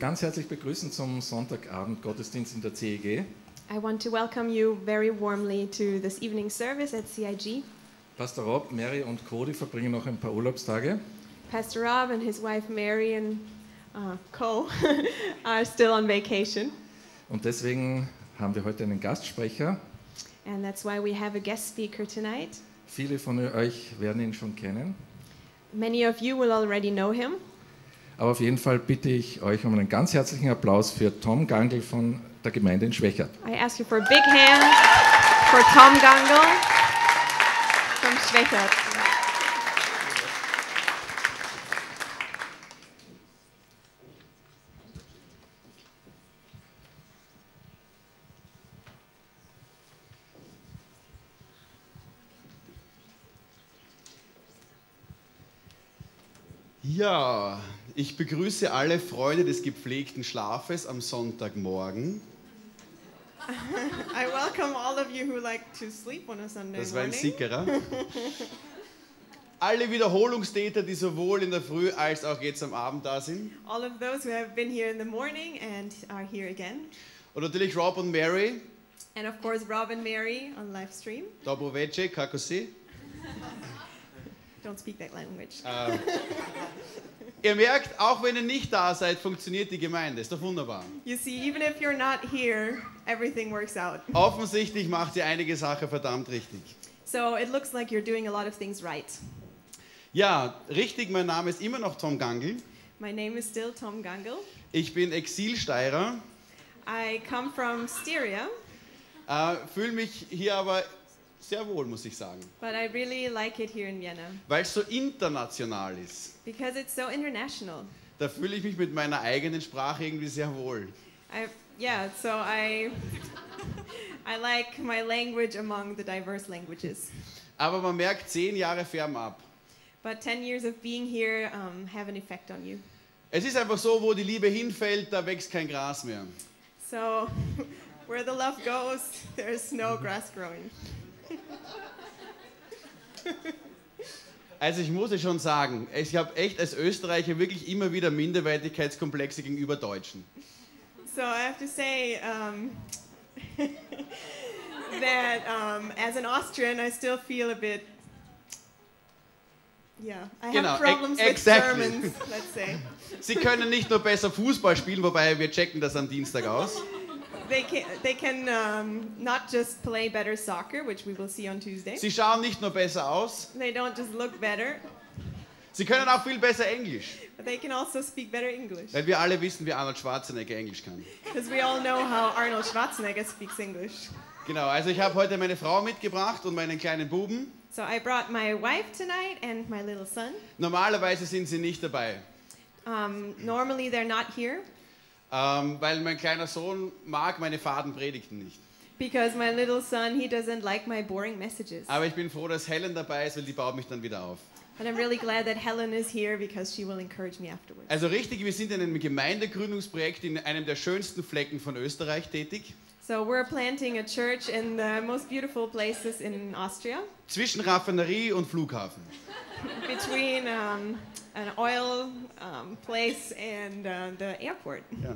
ganz herzlich begrüßen zum Sonntagabend Gottesdienst in der CEG. I want to welcome you very warmly to this evening service at CIG. Pastor Rob, Mary und Cody verbringen noch ein paar Urlaubstage. Pastor Rob and his wife Mary and Co are still on vacation. Und deswegen haben wir heute einen Gastsprecher. And that's why we have a guest speaker tonight. Viele von euch werden ihn schon kennen. Many of you will already know him. Aber auf jeden Fall bitte ich euch um einen ganz herzlichen Applaus für Tom Gangl von der Gemeinde in Schwechat. I ask you for a big hand for Tom Gangl from Schwechat. Ja, ich begrüße alle Freunde des gepflegten Schlafes am Sonntagmorgen. I welcome all of you who like to sleep on a Sunday Das war ein morning. Sickerer. Alle Wiederholungstäter, die sowohl in der Früh als auch jetzt am Abend da sind. All of those who have been here in the morning and are here again. Und natürlich Rob und Mary. And of course Rob and Mary on live stream. Dobro veče, kako si? Don't speak that language. Ihr merkt, auch wenn ihr nicht da seid, funktioniert die Gemeinde. Ist doch wunderbar. You see, even if you're not here, everything works out. Offensichtlich macht ihr einige Sachen verdammt richtig. So it looks like you're doing a lot of things right. Ja, richtig, mein Name ist immer noch Tom Gangl. My name is still Tom Gangl. Ich bin Exilsteirer, I come from Styria, fühle mich hier aber sehr wohl, muss ich sagen. but I really like it here in Vienna Weil es so international ist. because it's so international. Da fühle ich mich mit meiner eigenen Sprache irgendwie sehr wohl. I like my language among the diverse languages. Aber man merkt 10 Jahre fernab. But 10 years of being here have an effect on you. Es ist einfach so, wo die Liebe hinfällt, da wächst kein Gras mehr. So where the love goes, there's no grass growing. Also ich muss es schon sagen, ich habe echt als Österreicher wirklich immer wieder Minderwertigkeitskomplexe gegenüber Deutschen. So I have to say that as an Austrian, I still feel a bit. Yeah, I have problems with Germans, let's say. Sie können nicht nur besser Fußball spielen, wobei wir checken das am Dienstag aus. They can not just play better soccer, which we will see on Tuesday. Sie schauen nicht nur besser aus, They don't just look better, sie können auch viel besser Englisch. but they can also speak better English. Weil wir alle wissen, wie Arnold Schwarzenegger Englisch kann. Because we all know how Arnold Schwarzenegger speaks English. Genau, also ich habe heute meine Frau mitgebracht und meinen kleinen Buben. So I brought my wife tonight and my little son. Normalerweise sind sie nicht dabei, Normally they're not here weil mein kleiner Sohn mag meine faden Predigten nicht. because my little son, he doesn't like my boring messages. Aber ich bin froh, dass Helen dabei ist, weil die baut mich dann wieder auf. But I'm really glad that Helen is here because she will encourage me afterwards. Also richtig, wir sind in einem Gemeindegründungsprojekt in einem der schönsten Flecken von Österreich tätig. So we're planting a church in the most beautiful places in Austria, Zwischen Raffinerie und Flughafen. between an oil place and the airport. Ja.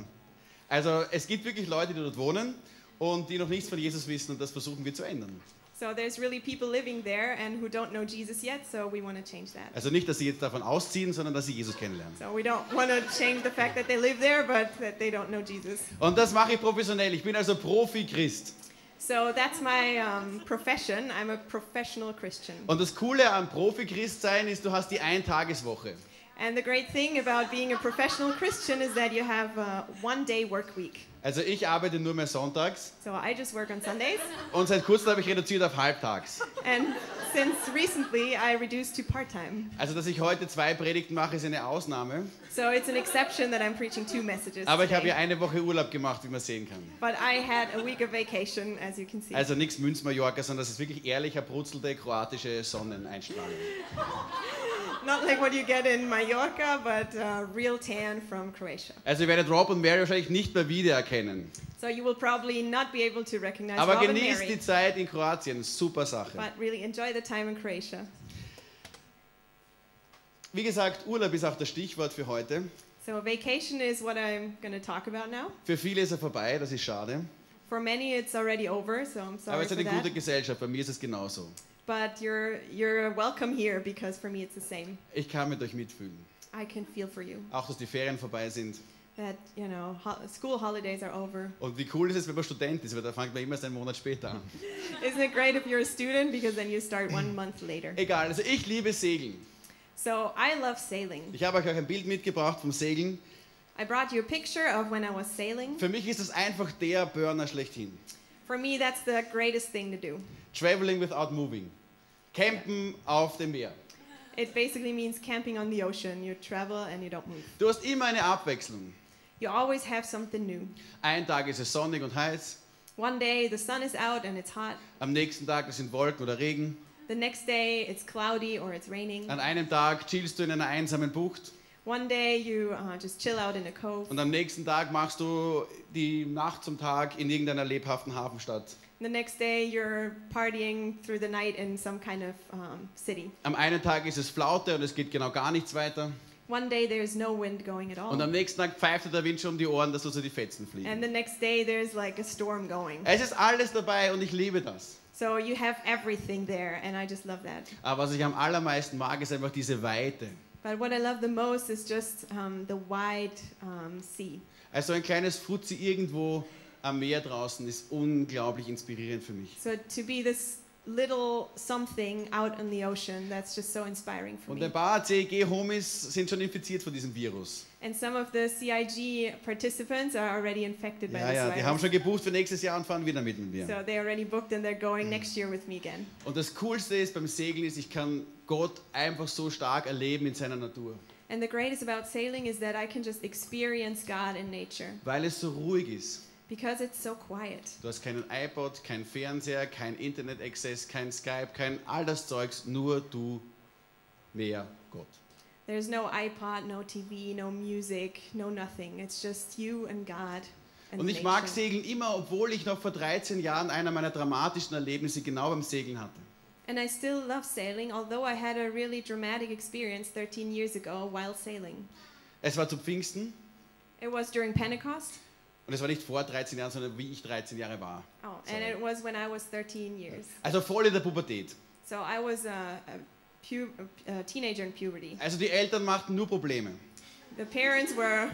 Also es gibt wirklich Leute, die dort wohnen und die noch nichts von Jesus wissen und das versuchen wir zu ändern. So there's really people living there and who don't know Jesus yet, so we want to change that. Also nicht, dass sie jetzt davon ausziehen, sondern dass sie Jesus kennenlernen. So we don't want to change the fact that they live there, but that they don't know Jesus. Und das mache ich professionell. Ich bin also Profi-Christ. So that's my profession. I'm a professional Christian. Und das Coole am Profi-Christ sein ist, du hast die Eintageswoche. And the great thing about being a professional Christian is that you have a one-day work week. Also ich arbeite nur mehr sonntags So I just work on Sundays. und seit kurzem habe ich reduziert auf halbtags. And since recently, I reduced to part-time. Also dass ich heute 2 Predigten mache, ist eine Ausnahme. So it's an exception that I'm preaching 2 messages Aber ich habe today. ja eine Woche Urlaub gemacht, wie man sehen kann. But I had a week of vacation, as you can see. Also nichts Münz-Mallorca, sondern das ist wirklich ehrlicher, brutzelte kroatische Sonneneinstrahlung. Not like what you get in Mallorca, but real tan from Croatia. Also ihr werdet Rob und Mary wahrscheinlich nicht mehr wiedererkennen. So you will probably not be able to recognize Aber Rob and genießt Mary, die Zeit in Kroatien, super Sache. but really enjoy the time in Croatia. Wie gesagt, Urlaub ist auch das Stichwort für heute. So vacation is what I'm going to talk about now. Für viele ist er vorbei, das ist schade. For many, it's already over, so I'm Aber sorry es for ist eine gute that. Gesellschaft, bei mir ist es genauso. But you're welcome here because for me it's the same. Ich kann mit euch mitfühlen. I can feel for you Auch, dass die Ferien vorbei sind. that school holidays are over. Und wie cool ist es, wenn man Student ist, weil da fängt man immer erst einen Monat später an. Isn't it great if you're a student because then you start 1 month later? Egal, also ich liebe Segeln. So I love sailing. Ich habe euch auch ein Bild mitgebracht vom Segeln. I brought you a picture of when I was sailing. Für mich ist das einfach der Burner schlechthin. For me, that's the greatest thing to do. Traveling without moving. Campen auf dem Meer. It basically means camping on the ocean. You travel and you don't move. Du hast immer eine Abwechslung. You always have something new. Ein Tag ist es sonnig und heiß. One day the sun is out and it's hot. Am nächsten Tag sind Wolken oder Regen. The next day it's cloudy or it's raining. An einem Tag chillst du in einer einsamen Bucht. One day you just chill out in a cove. Und am nächsten Tag machst du die Nacht zum Tag in irgendeiner lebhaften Hafenstadt. The next day you're partying through the night in some kind of city. Am einen Tag ist es Flaute und es geht genau gar nichts weiter. One day there's no wind going at Und all. am nächsten Tag pfeift dir der Wind schon um die Ohren, dass du so die Fetzen And fliegen. the next day there's like a storm going. Es ist alles dabei und ich liebe das. So you have everything there and I just love that. Aber was ich am allermeisten mag, ist einfach diese Weite. But what I love the most is just the wide sea. Also ein kleines Fuzzi irgendwo am Meer draußen ist unglaublich inspirierend für mich. So to be this little something out on the ocean, that's just so inspiring for Und me. ein paar CEG-Homies sind schon infiziert von diesem Virus. And some of the CIG participants are already infected by Ja, this ja, die virus. haben schon gebucht für nächstes Jahr und fahren wieder mit mir. So they already booked and they're going next year with me again. Und das Coolste ist beim Segeln ist, ich kann Gott einfach so stark erleben in seiner Natur. And the greatest about sailing is that I can just experience God in nature Weil es so ruhig ist. because it's so quiet. Du hast keinen iPod, kein Fernseher, kein Internet-Access, kein Skype, kein all das Zeugs, nur du, Meer, Gott. There's no iPod, no TV, no music, no nothing. It's just you and God and Und ich mag nature. Segeln immer, obwohl ich noch vor 13 Jahren einer meiner dramatischen Erlebnisse genau beim Segeln hatte. And I still love sailing, although I had a really dramatic experience 13 years ago while sailing. Es war zu Pfingsten It was during Pentecost. und es war nicht vor 13 Jahren, sondern wie ich 13 Jahre war. Oh, and it was when I was 13 years. Also voll in der Pubertät. So I was a teenager in puberty. Also die Eltern machten nur Probleme. The parents were,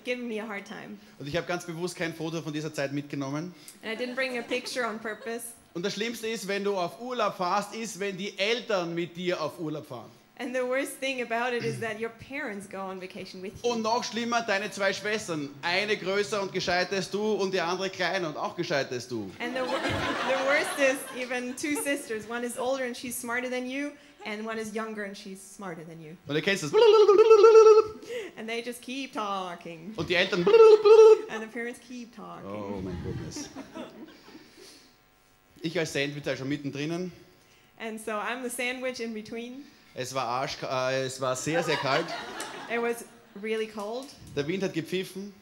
giving me a hard time. Und ich habe ganz bewusst kein Foto von dieser Zeit mitgenommen. And I didn't bring a picture on purpose. Und das Schlimmste ist, wenn du auf Urlaub fährst, ist, wenn die Eltern mit dir auf Urlaub fahren. And the worst thing about it is that your parents go on vacation with you. Und noch schlimmer, deine zwei Schwestern. Eine größer und gescheiter als du und die andere kleiner und auch gescheiter als du. And the worst is even two sisters. One is older and she's smarter than you, and one is younger and she's smarter than you. Und ihr kennt das. And they just keep talking. Und die Eltern. And the parents keep talking. Oh mein Goodness. Ich als Sandwich schon mittendrin. And so I'm the sandwich in between. Es war es war sehr, sehr kalt. It was really cold. Der Wind hat gepfiffen.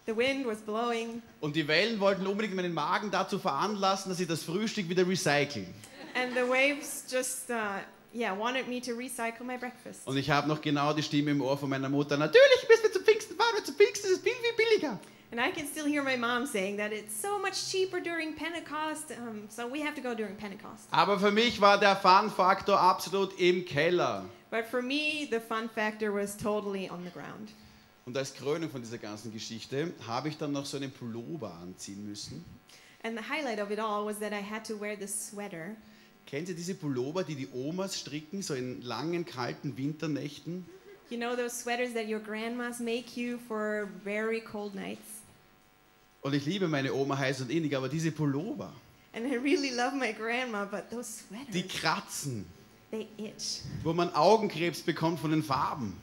The wind was blowing. Und die Wellen wollten unbedingt meinen Magen dazu veranlassen, dass ich das Frühstück wieder recyceln. And the waves just, wanted me to recycle my breakfast. Und ich habe noch genau die Stimme im Ohr von meiner Mutter. Natürlich müssen wir zu Pfingsten fahren, weil zu Pfingsten ist es viel, viel billiger. And I can still hear my mom saying that it's so much cheaper during Pentecost, so we have to go during Pentecost. Aber für mich war der Fun-Faktor absolut im Keller. But for me, the fun factor was totally on the ground. Und als Krönung von dieser ganzen Geschichte habe ich dann noch so einen Pullover anziehen müssen. And the highlight of it all was that I had to wear this sweater. Kennt ihr diese Pullover, die die Omas stricken, so in langen, kalten Winternächten? You know those sweaters that your grandmas make you for very cold nights? Und ich liebe meine Oma heiß und innig, aber diese Pullover, And I really love my grandma, but those die sweaters, kratzen, they itch. wo man Augenkrebs bekommt von den Farben,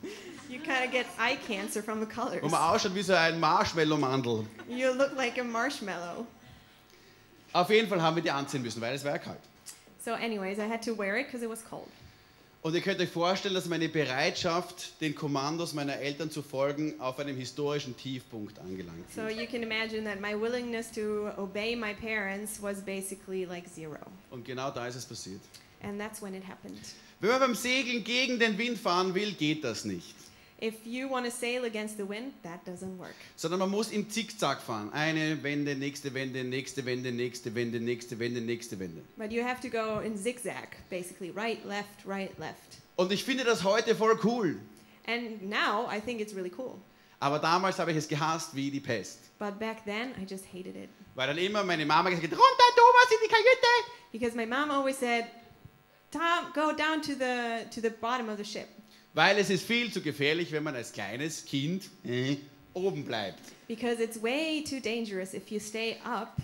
You kind of get eye cancer from the colors. wo man ausschaut wie so ein Marshmallow-Mandel. You look like a marshmallow. Auf jeden Fall haben wir die anziehen müssen, weil es war ja kalt. So anyways, I had to wear it because it was cold. Und ihr könnt euch vorstellen, dass meine Bereitschaft, den Kommandos meiner Eltern zu folgen, auf einem historischen Tiefpunkt angelangt So ist. you can imagine that my willingness to obey my parents was basically like zero. Und genau da ist es passiert. And that's when it happened. Wenn man beim Segeln gegen den Wind fahren will, geht das nicht. If you want to sail against the wind, that doesn't work. Sondern man muss im Zickzack fahren. Eine Wende, nächste Wende, nächste Wende, nächste Wende, nächste Wende, nächste Wende. But you have to go in zigzag, basically, right, left, right, left. Und ich finde das heute voll cool. And now I think it's really cool. Aber damals habe ich es gehasst wie die Pest. But back then, I just hated it. Weil dann immer meine Mama gesagt hat, runter Thomas in die Kajüte. Because my mom always said, Tom, go down to the bottom of the ship. Weil es ist viel zu gefährlich, wenn man als kleines Kind oben bleibt. Because it's way too dangerous if you stay up.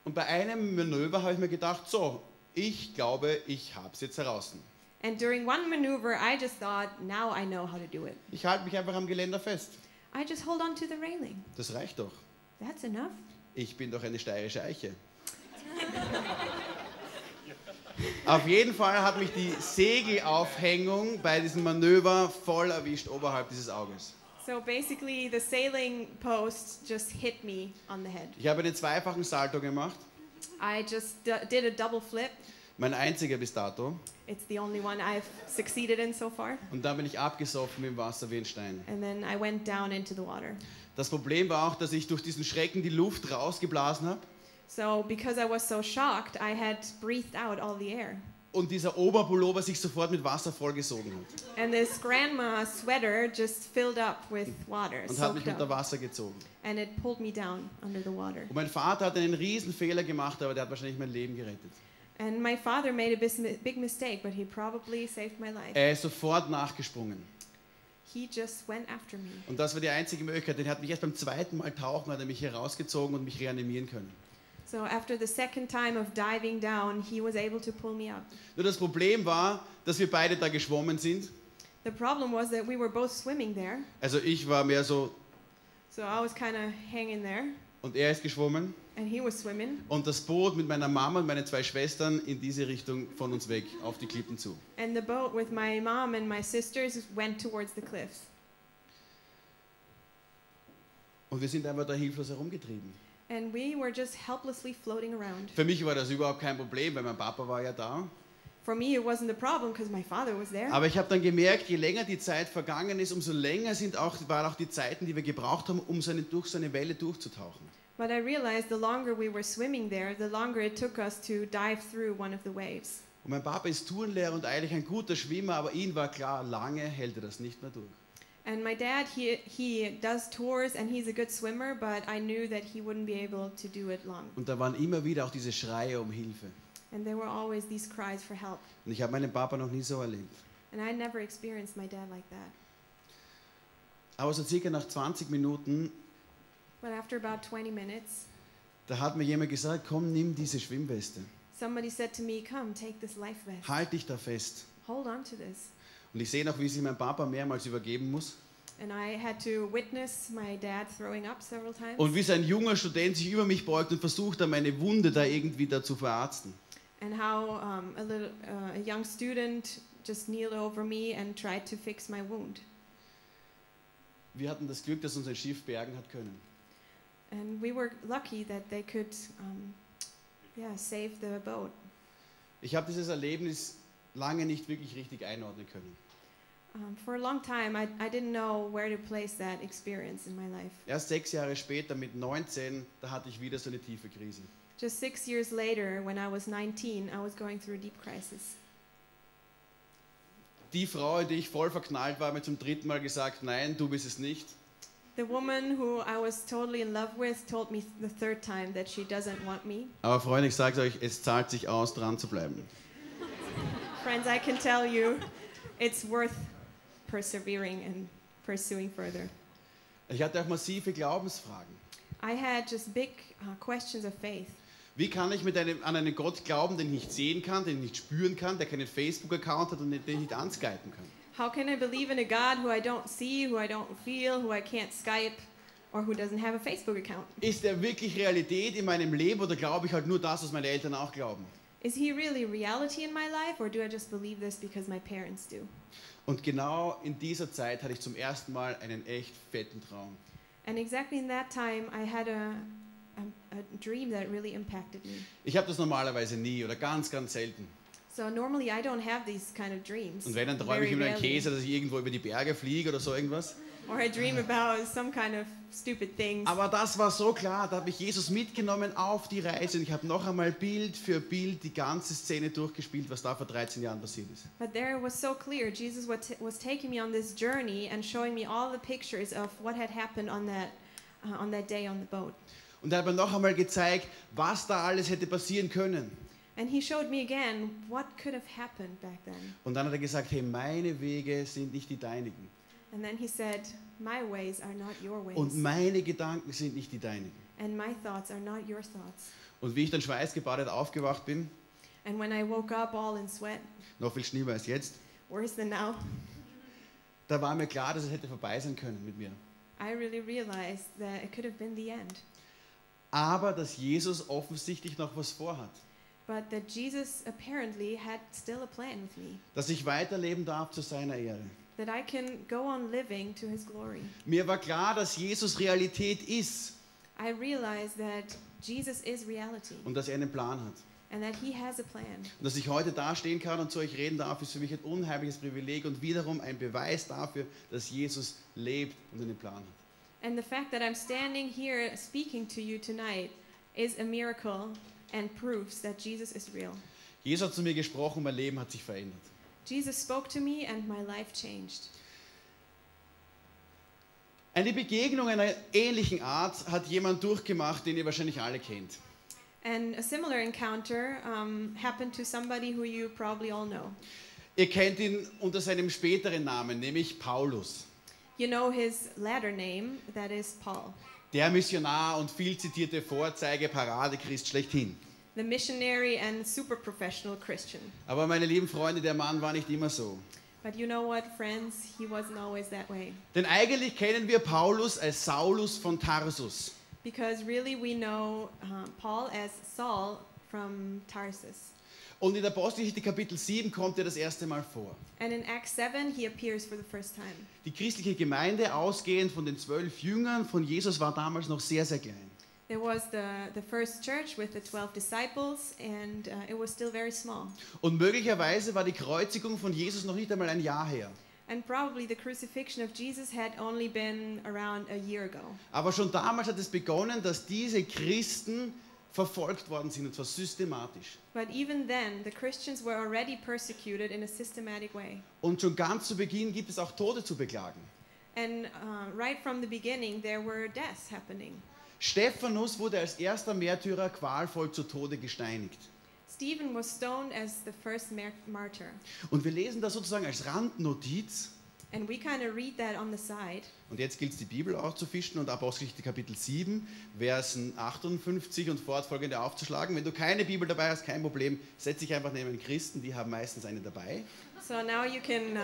Und bei einem Manöver habe ich mir gedacht, so, ich glaube, ich habe es jetzt heraus. And during one maneuver, I just thought, now I know how to do it. Ich halte mich einfach am Geländer fest. I just hold on to the railing. Das reicht doch. That's enough. Ich bin doch eine steirische Eiche. Auf jeden Fall hat mich die Segelaufhängung bei diesem Manöver voll erwischt oberhalb dieses Auges. So basically, the sailing post just hit me on the head. Ich habe einen zweifachen Salto gemacht, I just did a double flip. mein einziger bis dato. It's the only one I've succeeded in so far. Und dann bin ich abgesoffen im Wasser wie ein Stein. And then I went down into the water. Das Problem war auch, dass ich durch diesen Schrecken die Luft rausgeblasen habe. So because I was so shocked, I had breathed out all the air. Und dieser Oberpullover sich sofort mit Wasser vollgesogen hat. And this grandma sweater just filled up with water, Und hat mich soaked unter up. Wasser gezogen. And it pulled me down under the water. Und mein Vater hat einen riesen Fehler gemacht, aber der hat wahrscheinlich mein Leben gerettet. And my father made a big mistake, but he probably saved my life. Er ist sofort nachgesprungen. He just went after me. Und das war die einzige Möglichkeit. Er hat mich erst beim zweiten Mal tauchen, hat er mich herausgezogen und mich reanimieren können. So after the second time of diving down, he was able to pull me up. Nur das Problem war, dass wir beide da geschwommen sind. The problem was that we were both swimming there. Also ich war mehr so So I was kind of hanging there, und er ist geschwommen. and he was swimming. Und das Boot mit meiner Mama und meinen zwei Schwestern in diese Richtung von uns weg, auf die Klippen zu. And the boat with my mom and my sisters went towards the cliffs. Und wir sind einfach da hilflos herumgetrieben. And we were just helplessly floating around. Für mich war das überhaupt kein Problem, weil mein Papa war ja da. For me, it wasn't a problem because my father was there. Aber ich habe dann gemerkt, je länger die Zeit vergangen ist, umso länger waren auch die Zeiten, die wir gebraucht haben, um durch so eine Welle durchzutauchen. But I realized the longer we were swimming there, the longer it took us to dive through one of the waves. Und mein Papa ist Tourenlehrer und eigentlich ein guter Schwimmer, aber ihm war klar, lange hält er das nicht mehr durch. And my dad, he does tours and he's a good swimmer, but I knew that he wouldn't be able to do it long. Und da waren immer wieder auch diese Schreie um Hilfe. And there were always these cries for help. Und ich habe meinen Papa noch nie so erlebt. And I never experienced my dad like that. Aber so circa nach 20 Minuten, But after about 20 minutes, da hat mir jemand gesagt, komm, nimm diese Schwimmweste. somebody said to me, come, take this life vest. Halt dich da fest. Hold on to this. Und ich sehe noch, wie sich mein Papa mehrmals übergeben muss. And I had to witness my dad throwing up several times. Und wie so ein junger Student sich über mich beugt und versucht, da meine Wunde da irgendwie da zu verarzten. And how a young student just kneeled over me and tried to fix my wound. Wir hatten das Glück, dass uns ein Schiff bergen hat können. And we were lucky that they could save the boat. Ich habe dieses Erlebnis lange nicht wirklich richtig einordnen können. For a long time, I didn't know where to place that experience in my life. Erst 6 Jahre später, mit 19, da hatte ich wieder so eine tiefe Krise. Just 6 years later, when I was 19, I was going through a deep crisis. Die Frau, in die ich voll verknallt war, hat mir zum 3. Mal gesagt, nein, du bist es nicht. The woman who I was totally in love with told me the 3rd time that she doesn't want me. Aber Freunde, ich sage euch, es zahlt sich aus, dran zu bleiben. Friends, I can tell you, it's worth persevering and pursuing further. Ich hatte auch massive Glaubensfragen. I had just big questions of faith. Wie kann ich an einen Gott glauben, den ich nicht sehen kann, den ich nicht spüren kann, der keinen Facebook-Account hat und den ich nicht anskypen kann? How can I believe in a God who I don't see, who I don't feel, who I can't Skype, or who doesn't have a Facebook account? Ist er wirklich Realität in meinem Leben oder glaube ich halt nur das, was meine Eltern auch glauben? Is he really reality in my life, or do I just believe this because my parents do? Und genau in dieser Zeit hatte ich zum ersten Mal einen echt fetten Traum. And exactly in that time, I had a dream that really impacted me. Ich habe das normalerweise nie oder ganz, ganz selten. So normally I don't have these kind of dreams. Und wenn, dann träume ich Very immer einen rarely. Käse, dass ich irgendwo über die Berge fliege oder so irgendwas. Or I dream about some kind of stupid things. Aber das war so klar, da habe ich Jesus mitgenommen auf die Reise und ich habe noch einmal Bild für Bild die ganze Szene durchgespielt, was da vor 13 Jahren passiert ist. But there it was so clear. Jesus was taking me on this journey and showing me all the pictures of what had happened on that day on the boat. Und er hat mir noch einmal gezeigt, was da alles hätte passieren können. And he showed me again what could have happened back then. Und dann hat er gesagt, hey, meine Wege sind nicht die deinigen. And then he said, my ways are not your ways. Und meine Gedanken sind nicht die deinigen. And my thoughts are not your thoughts. Und wie ich dann schweißgebadet aufgewacht bin, And when I woke up all in sweat, noch viel schlimmer als jetzt, worse than now, da war mir klar, dass es hätte vorbei sein können mit mir. I really realized that it could have been the end. Aber dass Jesus offensichtlich noch was vorhat. But that Jesus apparently had still a plan with me. Dass ich weiterleben darf zu seiner Ehre. That I can go on living to his glory. Mir war klar, dass Jesus Realität ist I realized that Jesus is reality und dass er einen Plan hat. and that he has a plan. Und dass ich heute da stehen kann und zu euch reden darf, ist für mich ein unheimliches Privileg und wiederum ein Beweis dafür, dass Jesus lebt und einen Plan hat. And the fact that I'm standing here speaking to you tonight is a miracle and proves that Jesus is real. Jesus hat zu mir gesprochen, mein Leben hat sich verändert. Jesus spoke to me and my life changed. Eine Begegnung einer ähnlichen Art hat jemand durchgemacht, den ihr wahrscheinlich alle kennt. And a similar encounter happened to somebody who you probably all know. Ihr kennt ihn unter seinem späteren Namen, nämlich Paulus. You know his latter name, that is Paul, Der Missionar und viel zitierte Vorzeige-Paradechrist schlechthin. the missionary and super professional Christian. Aber meine lieben Freunde, der Mann war nicht immer so. But you know what, friends? He wasn't always that way. Denn eigentlich kennen wir Paulus als Saulus von Tarsus. Because really we know Paul as Saul from Tarsus. Und in der Apostelgeschichte Kapitel 7 kommt er das erste Mal vor. And in Acts 7, he appears for the first time. Die christliche Gemeinde, ausgehend von den 12 Jüngern von Jesus, war damals noch sehr, sehr klein. There was the first church with the 12 disciples, and it was still very small. Und möglicherweise war die Kreuzigung von Jesus noch nicht einmal ein Jahr her. And probably the crucifixion of Jesus had only been around a year ago. Aber schon damals hat es begonnen, dass diese Christen verfolgt worden sind, und zwar systematisch. But even then, the Christians were already persecuted in a systematic way. Und schon ganz zu Beginn gibt es auch Tote zu beklagen. And right from the beginning, there were deaths happening. Stephanus wurde als erster Märtyrer qualvoll zu Tode gesteinigt. Stephen was stoned as the first martyr. Und wir lesen das sozusagen als Randnotiz. And we kind of read that on the side. Und jetzt gilt es, die Bibel aufzufischen und Apostelgeschichte Kapitel 7, Versen 58 und fortfolgende aufzuschlagen. Wenn du keine Bibel dabei hast, kein Problem, setz dich einfach neben den Christen, die haben meistens eine dabei. So now you can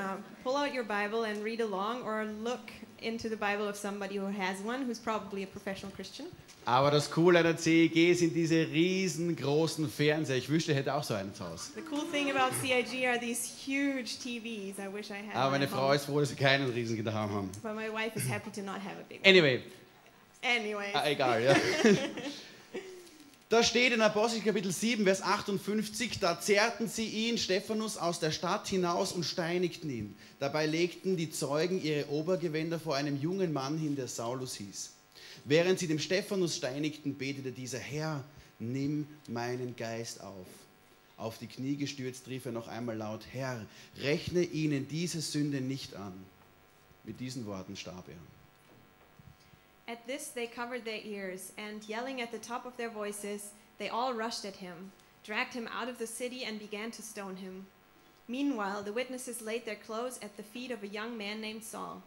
pull out your Bible and read along, or look into the Bible of somebody who has one, who's probably a professional Christian. Aber das Coole an der CEG sind diese riesengroßen Fernseher. Ich wünschte, ich hätte auch so einen zu Hause. The cool thing about CIG are these huge TVs. I wish I had Aber one meine at Frau home. ist froh, dass sie keinen riesigen daheim haben. But my wife is happy to not have a big one. Anyway, Anyways. egal, ja. Da steht in Apostelgeschichte Kapitel 7, Vers 58, da zerrten sie ihn, Stephanus, aus der Stadt hinaus und steinigten ihn. Dabei legten die Zeugen ihre Obergewänder vor einem jungen Mann hin, der Saulus hieß. Während sie dem Stephanus steinigten, betete dieser: Herr, nimm meinen Geist auf. Auf die Knie gestürzt rief er noch einmal laut: Herr, rechne ihnen diese Sünde nicht an. Mit diesen Worten starb er. At this they covered their ears, and yelling at the top of their voices, they all rushed at him, dragged him out of the city, and began to stone him. Meanwhile, the witnesses laid their clothes at the feet of a young man named Saul.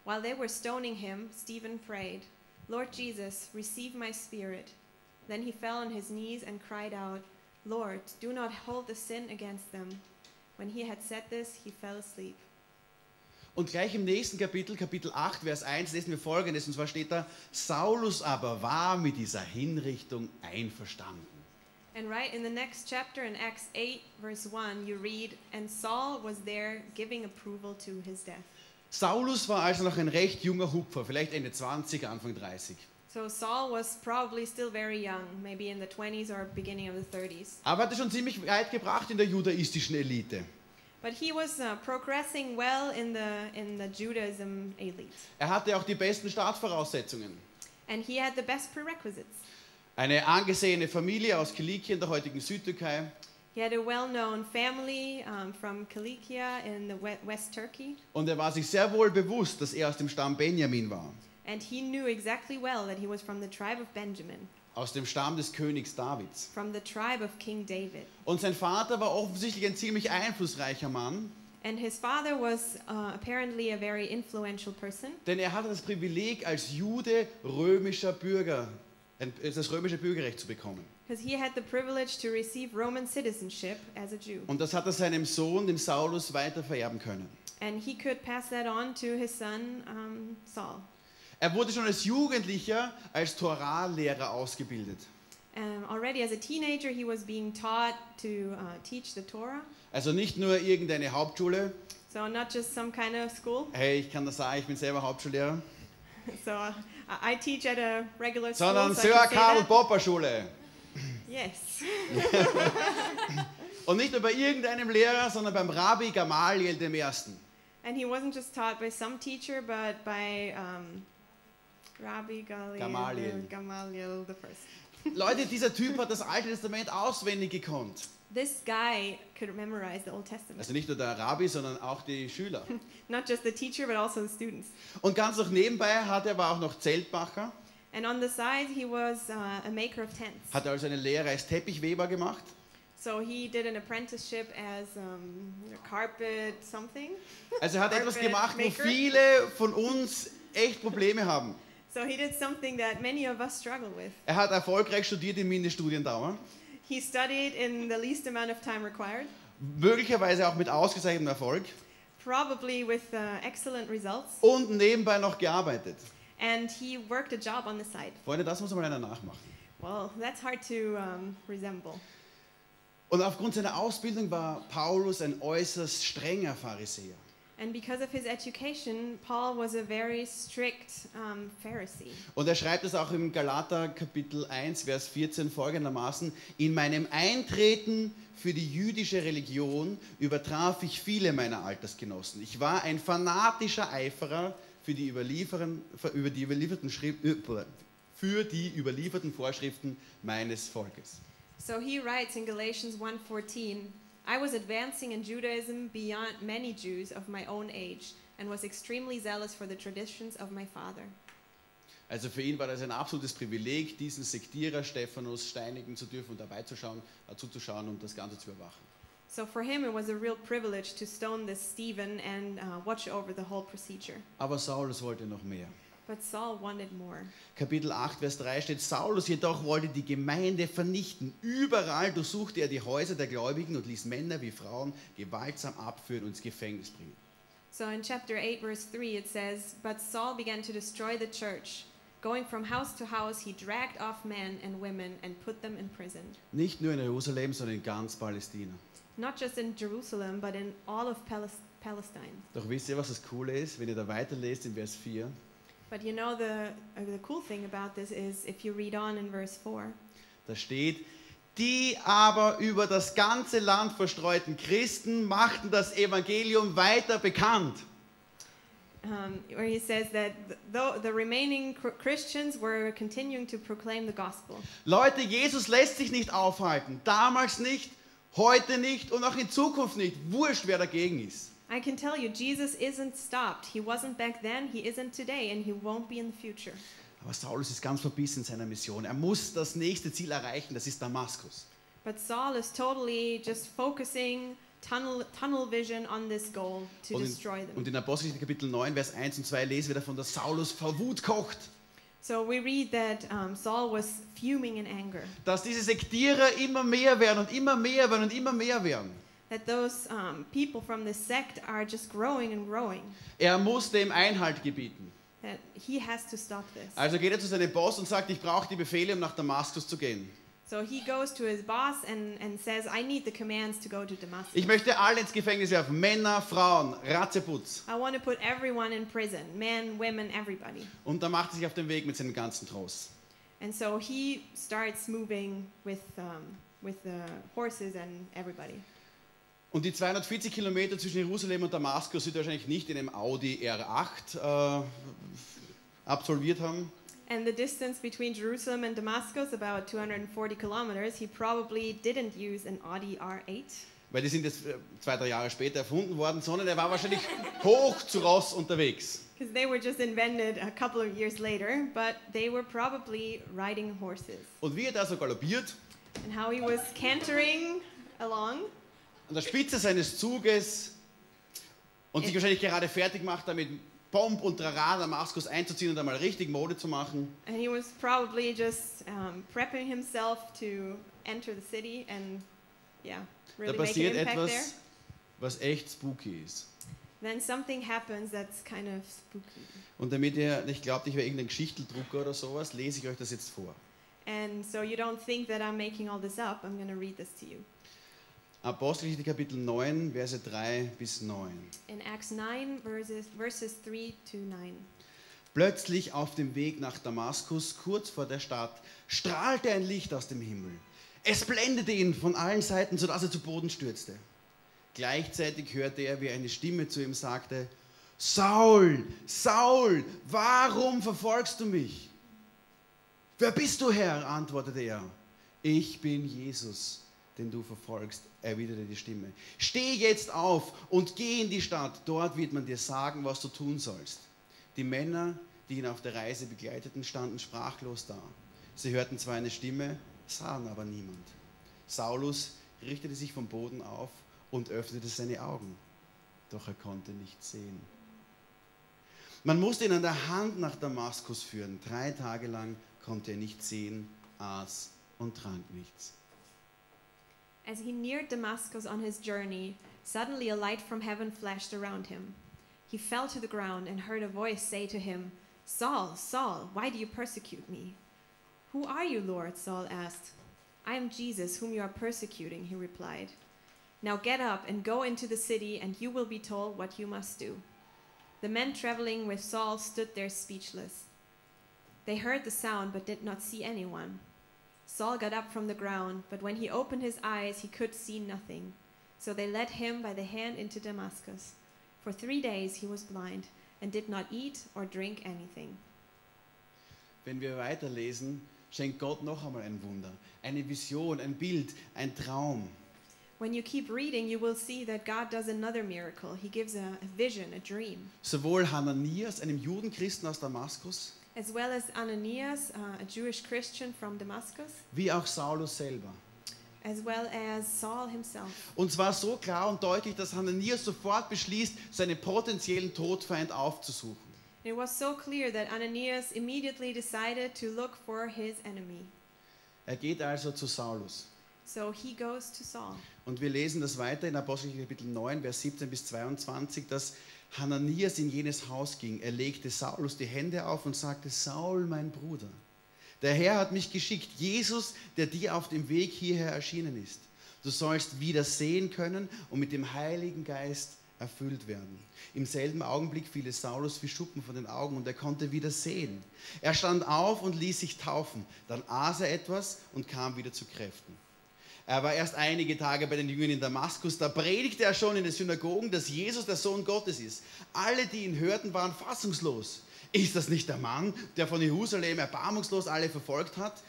While they were stoning him, Stephen prayed, Lord Jesus, receive my spirit. Then he fell on his knees and cried out, Lord, do not hold the sin against them. When he had said this, he fell asleep. Und gleich im nächsten Kapitel, Kapitel 8, Vers 1, lesen wir Folgendes, und zwar steht da: Saulus aber war mit dieser Hinrichtung einverstanden. And right in the next chapter, in Acts 8, verse 1, you read, and Saul was there giving approval to his death. Saulus war also noch ein recht junger Hupfer, vielleicht Ende 20, Anfang 30. So So Saul was probably still very young, maybe in the 20s or beginning of the 30s. Aber hat es schon ziemlich weit gebracht in der judaistischen Elite. But he was progressing well in the Judaism elite. Er hatte auch die besten Startvoraussetzungen. And he had the best prerequisites. Eine angesehene Familie aus Kilikien, der heutigen Südtürkei. He had a well-known family from Cilicia in the West Turkey. Und er war sich sehr wohl bewusst, dass er aus dem Stamm Benjamin war. And he knew exactly well that he was from the tribe of Benjamin, Aus dem Stamm des Königs Davids. from the tribe of King David. Und sein Vater war offensichtlich ein ziemlich einflussreicher Mann, And his father was apparently a very influential person, denn er hatte das Privileg, als Jude römischer Bürger, das römische Bürgerrecht zu bekommen. because he had the privilege to receive Roman citizenship as a Jew. Und das hat er seinem Sohn, dem Saulus, weiter vererben können. And he could pass that on to his son, Saul. Er wurde schon als Jugendlicher als Torah-Lehrer ausgebildet. Already as a teenager, he was being taught to teach the Torah. Also nicht nur irgendeine Hauptschule. So not just some kind of school. Hey, ich kann das sagen, ich bin selber Hauptschullehrer. So I teach at a regular school. Sondern so I Sir can say Karl that. Popper Schule. Yes. Und nicht nur bei irgendeinem Lehrer, sondern beim Rabbi Gamaliel I. And he wasn't just taught by some teacher, but by Rabbi Gamaliel the first. Leute, dieser Typ hat das Alte Testament auswendig gekonnt. This guy could memorize the Old Testament. Also nicht nur der Rabbi, sondern auch die Schüler. Not just the teacher, but also the students. Und ganz noch nebenbei war auch noch Zeltmacher. And on the side, he was a maker of tents. Hat also eine Lehre als Teppichweber gemacht. So he did an apprenticeship as carpet something. Also er hat etwas Carpet gemacht, wo maker. viele von uns echt Probleme haben. So he did something that many of us struggle with. Er hat erfolgreich studiert in Mindeststudiendauer. He studied in the least amount of time required, Möglicherweise auch mit ausgezeichnetem Erfolg. probably with excellent results. Und nebenbei noch gearbeitet. And he worked a job on the side. Freunde, das muss mal einer nachmachen. Well, that's hard to resemble. Und aufgrund seiner Ausbildung war Paulus ein äußerst strenger Pharisäer. And because of his education, Paul was a very strict Pharisee. Und er schreibt es auch im Galater Kapitel 1, Vers 14 folgendermaßen: In meinem Eintreten für die jüdische Religion übertraf ich viele meiner Altersgenossen. Ich war ein fanatischer Eiferer für die überlieferten Vorschriften meines Volkes. So he writes in Galatians 1:14, I was advancing in Judaism beyond many Jews of my own age and was extremely zealous for the traditions of my father. Also für ihn war das ein absolutes Privileg, diesen Sektierer Stephanus steinigen zu dürfen und dabei zuzuschauen und das Ganze zu überwachen. So for him it was a real privilege to stone this Stephen and watch over the whole procedure. Aber Saulus wollte noch mehr. But Saul wanted more. Kapitel 8, Vers 3 steht: Saulus jedoch wollte die Gemeinde vernichten. Überall durchsuchte er die Häuser der Gläubigen und ließ Männer wie Frauen gewaltsam abführen und ins Gefängnis bringen. So in chapter 8 verse 3 it says, But Saul began to destroy the church. Going from house to house he dragged off men and women and put them in prison. Nicht nur in Jerusalem, sondern in ganz Palästina. Not just in Jerusalem, but in all of Palestine. Doch wisst ihr, was das Coole ist, wenn ihr da weiterlest in Vers 4? But you know the cool thing about this is if you read on in verse 4, Da steht: Die aber über das ganze Land verstreuten Christen machten das Evangelium weiter bekannt. where he says that though the remaining Christians were continuing to proclaim the gospel. Leute, Jesus lässt sich nicht aufhalten. Damals nicht, heute nicht und auch in Zukunft nicht. Wurscht, wer dagegen ist. I can tell you, Jesus isn't stopped. He wasn't back then, he isn't today, and he won't be in the future. Aber Saulus ist ganz verbissen in seiner Mission. Er muss das nächste Ziel erreichen, das ist Damaskus. But Saul is totally just focusing tunnel vision on this goal to destroy them. Und in Apostelgeschichte Kapitel 9, Vers 1 und 2 lesen wir davon, dass Saulus vor Wut kocht. So we read that Saul was fuming in anger. Dass diese Sektierer immer mehr werden und immer mehr werden und immer mehr werden. That those people from this sect are just growing and growing. Er muss dem Einhalt gebieten. That he has to stop this. Also geht er zu seinem Boss und sagt: Ich brauche die Befehle, um nach Damaskus zu gehen. So he goes to his boss and says, I need the commands to go to Damascus. Ich möchte alle ins Gefängnis werfen, Männer, Frauen, Ratzeputz. I want to put everyone in prison, men, women, everybody. Und da macht er sich auf den Weg mit seinem ganzen Tross. And so he starts moving with the horses and everybody. Und die 240 Kilometer zwischen Jerusalem und Damaskus wird er wahrscheinlich nicht in einem Audi R8 absolviert haben. And the distance between Jerusalem and Damascus, about 240 kilometers, he probably didn't use an Audi R8. Weil die sind jetzt 2-3 Jahre später erfunden worden, sondern er war wahrscheinlich hoch zu Ross unterwegs. Because they were just invented a couple of years later, but they were probably riding horses. Und wie er da so galoppiert, And how he was cantering along an der Spitze seines Zuges und sich wahrscheinlich gerade fertig macht, damit Pomp und Trara Damaskus einzuziehen und einmal richtig Mode zu machen. and he was probably just prepping himself to enter the city and Da really make an passiert impact there. etwas, was echt spooky ist. Then something happens that's kind of spooky. Und damit ihr nicht glaubt, ich wäre irgendein Geschichteldrucker oder sowas, lese ich euch das jetzt vor. And so you don't think that I'm making all this up, I'm going to read this to you. Apostelgeschichte Kapitel 9, Verse 3 bis 9. In Acts 9, verses 3 to 9. Plötzlich auf dem Weg nach Damaskus, kurz vor der Stadt, strahlte ein Licht aus dem Himmel. Es blendete ihn von allen Seiten, sodass er zu Boden stürzte. Gleichzeitig hörte er, wie eine Stimme zu ihm sagte: Saul, Saul, warum verfolgst du mich? Wer bist du, Herr? Antwortete er. Ich bin Jesus, den du verfolgst, erwiderte die Stimme. Steh jetzt auf und geh in die Stadt, dort wird man dir sagen, was du tun sollst. Die Männer, die ihn auf der Reise begleiteten, standen sprachlos da. Sie hörten zwar eine Stimme, sahen aber niemand. Saulus richtete sich vom Boden auf und öffnete seine Augen, doch er konnte nichts sehen. Man musste ihn an der Hand nach Damaskus führen. 3 Tage lang konnte er nichts sehen, aß und trank nichts. As he neared Damascus on his journey, suddenly a light from heaven flashed around him. He fell to the ground and heard a voice say to him, Saul, Saul, why do you persecute me? Who are you, Lord? Saul asked. I am Jesus, whom you are persecuting, he replied. Now get up and go into the city, and you will be told what you must do. The men traveling with Saul stood there speechless. They heard the sound but did not see anyone. Saul got up from the ground, but when he opened his eyes, he could see nothing. So they led him by the hand into Damascus. For 3 days he was blind and did not eat or drink anything. Wenn wir weiterlesen, schenkt Gott noch einmal ein Wunder, eine Vision, ein Bild, ein Traum. When you keep reading, you will see that God does another miracle. He gives a vision, a dream. Sowohl Hananias, einem Judenchristen aus Damaskus, As well as Ananias, a Jewish Christian from Damascus, wie auch Saulus selber. as well as Saul himself. Und zwar so klar und deutlich, dass Hananias sofort beschließt, seinen potenziellen Todfeind aufzusuchen. It was so clear that Ananias immediately decided to look for his enemy. Er geht also zu Saulus. So he goes to Saul. Und wir lesen das weiter in Apostelgeschichte Kapitel 9, Vers 17 bis 22, dass Hananias in jenes Haus ging. Er legte Saulus die Hände auf und sagte: Saul, mein Bruder, der Herr hat mich geschickt, Jesus, der dir auf dem Weg hierher erschienen ist. Du sollst wieder sehen können und mit dem Heiligen Geist erfüllt werden. Im selben Augenblick fiel es Saulus wie Schuppen von den Augen und er konnte wieder sehen. Er stand auf und ließ sich taufen. Dann aß er etwas und kam wieder zu Kräften. Er war erst einige Tage bei den Jüngern in Damaskus. Da predigte er schon in den Synagogen, dass Jesus der Sohn Gottes ist. Alle, die ihn hörten, waren fassungslos. Ist das nicht der Mann, der von Jerusalem erbarmungslos alle verfolgt hat?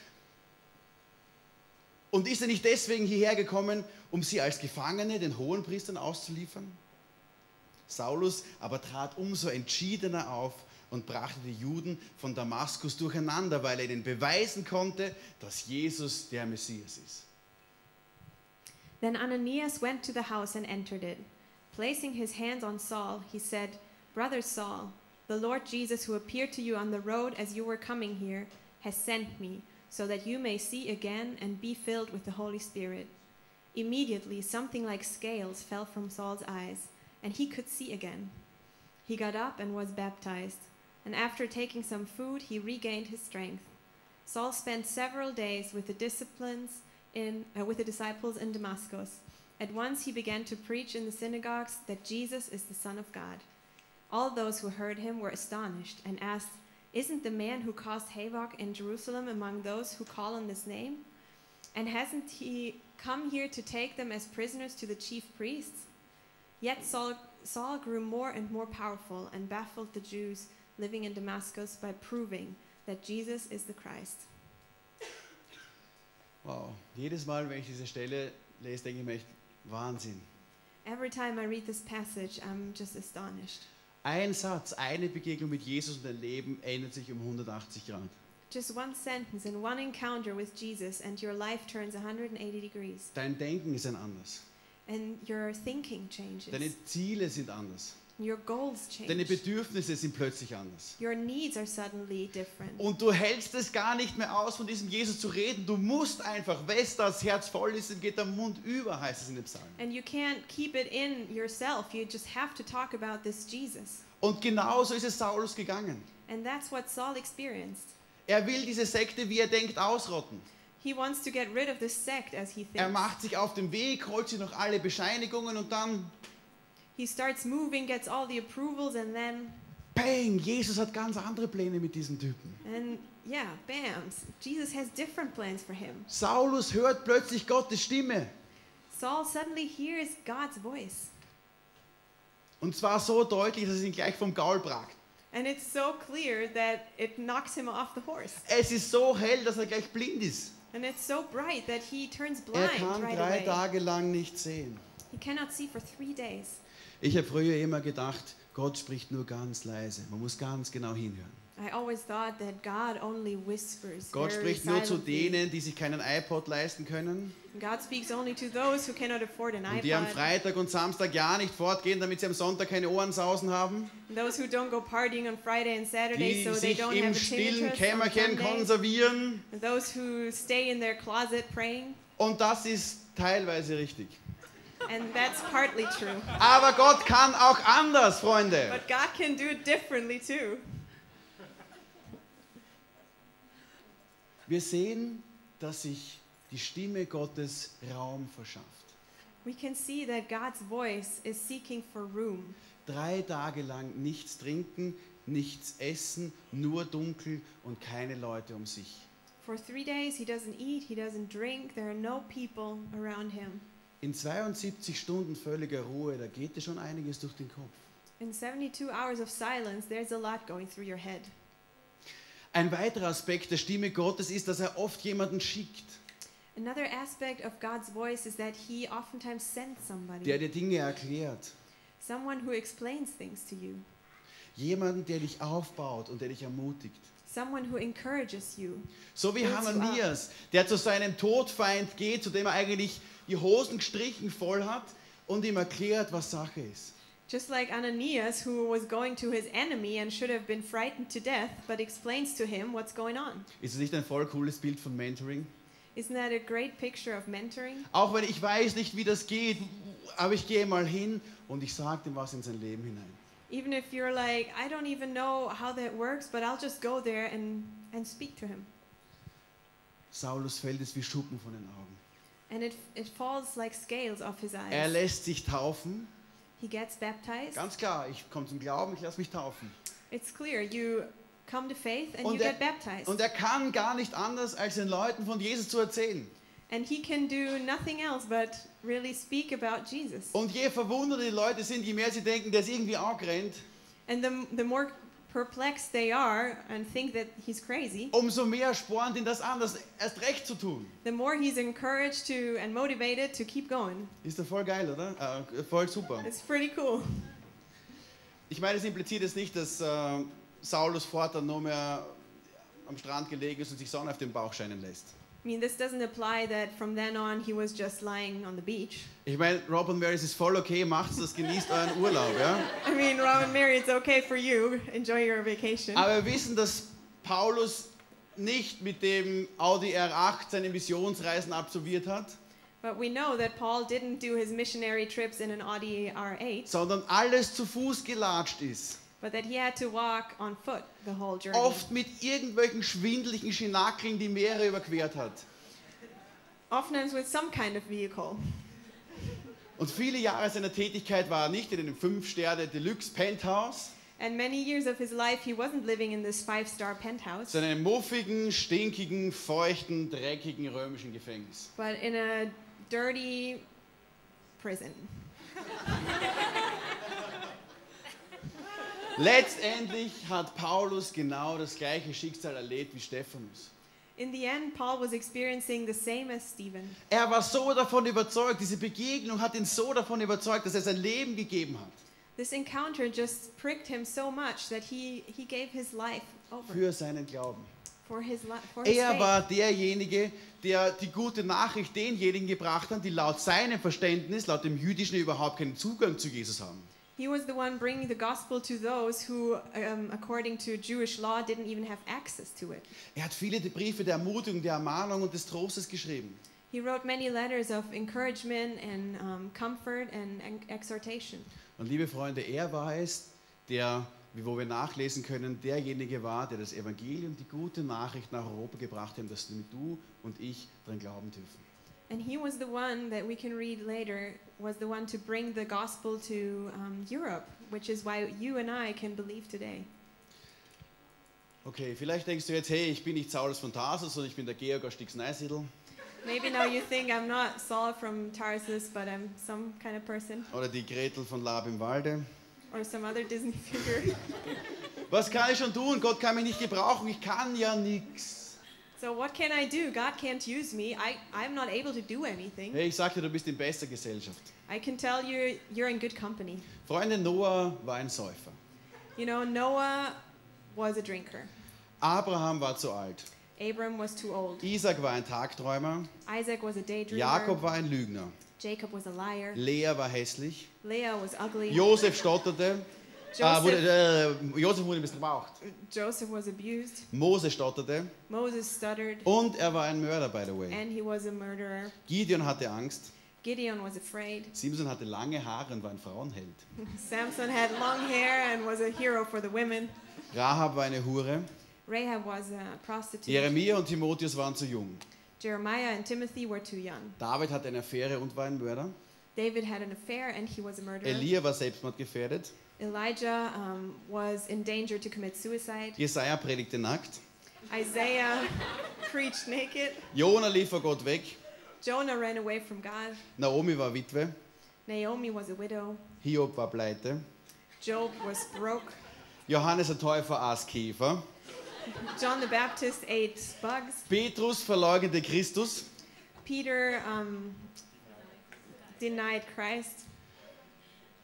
Und ist er nicht deswegen hierher gekommen, um sie als Gefangene den Hohenpriestern auszuliefern? Saulus aber trat umso entschiedener auf und brachte die Juden von Damaskus durcheinander, weil er ihnen beweisen konnte, dass Jesus der Messias ist. Then Ananias went to the house and entered it. Placing his hands on Saul, he said, Brother Saul, the Lord Jesus, who appeared to you on the road as you were coming here, has sent me, so that you may see again and be filled with the Holy Spirit. Immediately, something like scales fell from Saul's eyes, and he could see again. He got up and was baptized, and after taking some food, he regained his strength. Saul spent several days with the disciples in Damascus. At once he began to preach in the synagogues that Jesus is the Son of God. All those who heard him were astonished and asked, "Isn't the man who caused havoc in Jerusalem among those who call on this name? And hasn't he come here to take them as prisoners to the chief priests?" Yet Saul grew more and more powerful and baffled the Jews living in Damascus by proving that Jesus is the Christ. Wow, jedes Mal, wenn ich diese Stelle lese, denke ich mir echt, Wahnsinn. Every time I read this passage, I'm just astonished. Ein Satz, eine Begegnung mit Jesus und dein Leben ändert sich um 180 Grad. Just one sentence and one encounter with Jesus and your life turns 180 degrees. Dein Denken ist ein anderes. And your thinking changes. Deine Ziele sind anders. Your goals change. Deine Bedürfnisse sind plötzlich anders. Your needs are suddenly different. Und du hältst es gar nicht mehr aus, von diesem Jesus zu reden. Du musst einfach, wenn das Herz voll ist, dann geht der Mund über, heißt es in dem Psalm. And you can't keep it in yourself. You just have to talk about this Jesus. Und genauso ist es Saulus gegangen. And that's what Saul experienced. Er will diese Sekte, wie er denkt, ausrotten. He wants to get rid of this sect as he Er thinks. macht sich auf den Weg, holt sich noch alle Bescheinigungen und dann, He starts moving, gets all the approvals, and then, bang, Jesus hat ganz andere Pläne mit diesem Typen. and yeah, bam, Jesus has different plans for him. Saulus hört plötzlich Gottes Stimme. Saul suddenly hears God's voice. Und zwar so deutlich, dass es ihn gleich vom Gaul bragt. And it's so clear that it knocks him off the horse. Es ist so hell, dass er gleich blind ist. And it's so bright that he turns Er blind kann right 3 away. Tage lang nicht sehen. He cannot see for 3 days. Ich habe früher immer gedacht, Gott spricht nur ganz leise. Man muss ganz genau hinhören. I always thought that God only whispers Gott very spricht nur zu silently. denen, die sich keinen iPod leisten können, God speaks only to those who cannot afford an und die am iPod. Freitag und Samstag ja nicht fortgehen, damit sie am Sonntag keine Ohrensausen haben, Those who don't go partying on Friday and Saturday die so they sich don't im have a stillen tinnitus on Kämmerchen Sunday. konservieren. And those who stay in their closet praying. Und das ist teilweise richtig. And that's partly true. Aber Gott kann auch anders, Freunde. But God can do it differently too. Wir sehen, dass sich die Stimme Gottes Raum verschafft. We can see that God's voice is seeking for room. 3 Tage lang nichts trinken, nichts essen, nur dunkel und keine Leute um sich. For 3 days he doesn't eat, he doesn't drink, there are no people around him. In 72 Stunden völliger Ruhe, da geht dir schon einiges durch den Kopf. In 72 hours of silence, there's a lot going through your head. Ein weiterer Aspekt der Stimme Gottes ist, dass er oft jemanden schickt, Another aspect of God's voice is that he oftentimes sends somebody. der dir Dinge erklärt. Someone who explains things to you. Jemanden, der dich aufbaut und der dich ermutigt. Someone who encourages you. So wie Builds you Hananias, der zu seinem Todfeind geht, zu dem er eigentlich die Hosen gestrichen voll hat und ihm erklärt, was Sache ist. Just like Ananias, who was going to his enemy and should have been frightened to death, but explains to him what's going on. Ist es nicht ein voll cooles Bild von Mentoring? Isn't that a great picture of mentoring? Auch wenn ich weiß nicht, wie das geht, aber ich gehe mal hin und ich sage ihm was in sein Leben hinein. Even if you're like, I don't even know how that works, but I'll just go there and speak to him. Saulus fällt es wie Schuppen von den Augen. And it falls like scales off his Er eyes. lässt sich taufen. He gets baptized. Ganz klar, ich komme zum Glauben, ich lasse mich taufen. It's clear, you come to faith and Und you er- get baptized. Und er kann gar nicht anders, als den Leuten von Jesus zu erzählen. And he can do nothing else but really speak about Jesus. Und je verwunderter die Leute sind, je mehr sie denken, der ist irgendwie angerannt, And the more perplexed they are and think that he's crazy, umso mehr spornt ihn das an, das erst recht zu tun. the more he's encouraged to and motivated to keep going. Ist doch voll geil, oder? Voll super. It's pretty cool. Ich meine, es impliziert jetzt nicht, dass Saulus fortan nur mehr am Strand gelegen ist und sich Sonne auf den Bauch scheinen lässt. I mean, this doesn't apply that from then on he was just lying on the beach. Ich meine, Rob und Mary, es ist voll okay, macht's das, genießt euren Urlaub, ja? I mean, Rob and Mary, it's okay for you. Enjoy your vacation. Aber wir wissen, dass Paulus nicht mit dem Audi R8 seine Missionsreisen absolviert hat, But we know that Paul didn't do his missionary trips in an Audi R8, sondern alles zu Fuß gelatscht ist. but that he had to walk on foot the whole journey. Oft mit irgendwelchen schwindeligen Schinackeln die Meere überquert hat. Oftentimes with some kind of vehicle. Und viele Jahre seiner Tätigkeit war er nicht in einem 5-Sterne-Deluxe-Penthouse, And many years of his life he wasn't living in this 5-star penthouse, sondern in einem muffigen, stinkigen, feuchten, dreckigen römischen Gefängnis. but in a dirty prison. Letztendlich hat Paulus genau das gleiche Schicksal erlebt wie Stephanus. In the end, Paul was experiencing the same as Stephen. Er war so davon überzeugt, diese Begegnung hat ihn so davon überzeugt, dass er sein Leben gegeben hat. This encounter just pricked him so much that he gave his life over Für seinen Glauben. for his Er faith. war derjenige, der die gute Nachricht denjenigen gebracht hat, die laut seinem Verständnis, laut dem Jüdischen überhaupt keinen Zugang zu Jesus haben. He was the one bringing the gospel to those who, according to Jewish law, didn't even have access to it. Er hat viele Briefe der Ermutigung, der Ermahnung und des Trostes geschrieben. He wrote many letters of encouragement and comfort and exhortation. Und liebe Freunde, er war es, der, wo wir nachlesen können, derjenige war, der das Evangelium, die gute Nachricht nach Europa gebracht hat, dass du und ich daran glauben dürfen. And he was the one that we can read later, was the one to bring the gospel to Europe, which is why you and I can believe today. Okay, vielleicht denkst du jetzt, hey, ich bin nicht Saulus von Tarsus, sondern ich bin der Georg aus Stix-Neusiedl. Maybe now you think I'm not Saul from Tarsus, but I'm some kind of person, Oder die Gretel von Lab im Walde. or some other Disney figure. Was kann ich schon tun? Gott kann mich nicht gebrauchen, ich kann ja nichts. So what can I do? God can't use me. I'm not able to do anything. Hey, ich sagte, du bist in bester Gesellschaft. I can tell you, you're in good company. Freunde, Noah war ein Säufer. You know, Noah was a drinker. Abraham war zu alt. Abram was too old. Isaac war ein Tagträumer. Isaac was a daydreamer. Jakob war ein Lügner. Jacob was a liar. Lea war hässlich. Leah was ugly. Josef stotterte. Josef wurde missbraucht. Joseph was abused. Mose stotterte. Moses stuttered. Und er war ein Mörder, by the way. And he was a murderer. Gideon hatte Angst. Gideon was afraid. Simson hatte lange Haare und war ein Frauenheld. Samson had long hair and was a hero for the women. Rahab war eine Hure. Rahab was a prostitute. Jeremia und Timotheus waren zu jung. Jeremiah and Timothy were too young. David hatte eine Affäre und war ein Mörder. David had an affair and he was a murderer. Elia war selbstmordgefährdet. Elijah was in danger to commit suicide. Jesaja predigte nackt. Isaiah preached naked. Jona lief vor Gott weg. Jonah ran away from God. Naomi war Witwe. Naomi was a widow. Hiob war pleite. Job was broke. Johannes der Täufer aß Käfer. John the Baptist ate bugs. Petrus verleugnete Christus. Peter denied Christ.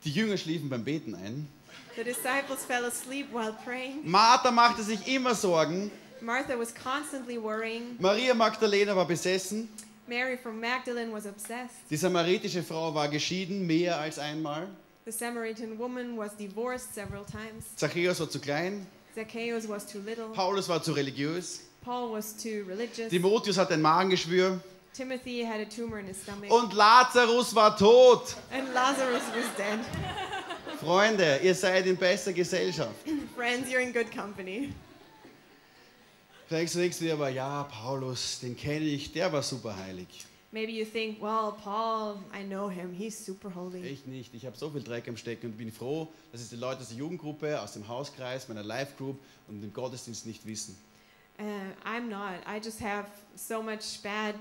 Die Jünger schliefen beim Beten ein. The disciples fell asleep while praying. Martha machte sich immer Sorgen. Martha was constantly worrying. Maria Magdalena war besessen. Mary from Magdalene was obsessed. Die samaritische Frau war geschieden, mehr als einmal. The Samaritan woman was divorced several times. Zachäus war zu klein. Zacchaeus was too little. Paulus war zu religiös. Paul was too religious. Timotheus hatte ein Magengeschwür. Timothy had a tumor in his stomach. Und Lazarus war tot. And Lazarus was dead. Freunde, ihr seid in bester Gesellschaft. Friends, you're in good company. Vielleicht denkst du dir aber, ja, Paulus, den kenne ich, der war super heilig. Maybe you think, well, Paul, I know him. He's super holy. Ich nicht. Ich habe so viel Dreck am Stecken und bin froh, dass es die Leute aus der Jugendgruppe, aus dem Hauskreis, meiner Live-Group und dem Gottesdienst nicht wissen. I'm not. I just have so much bad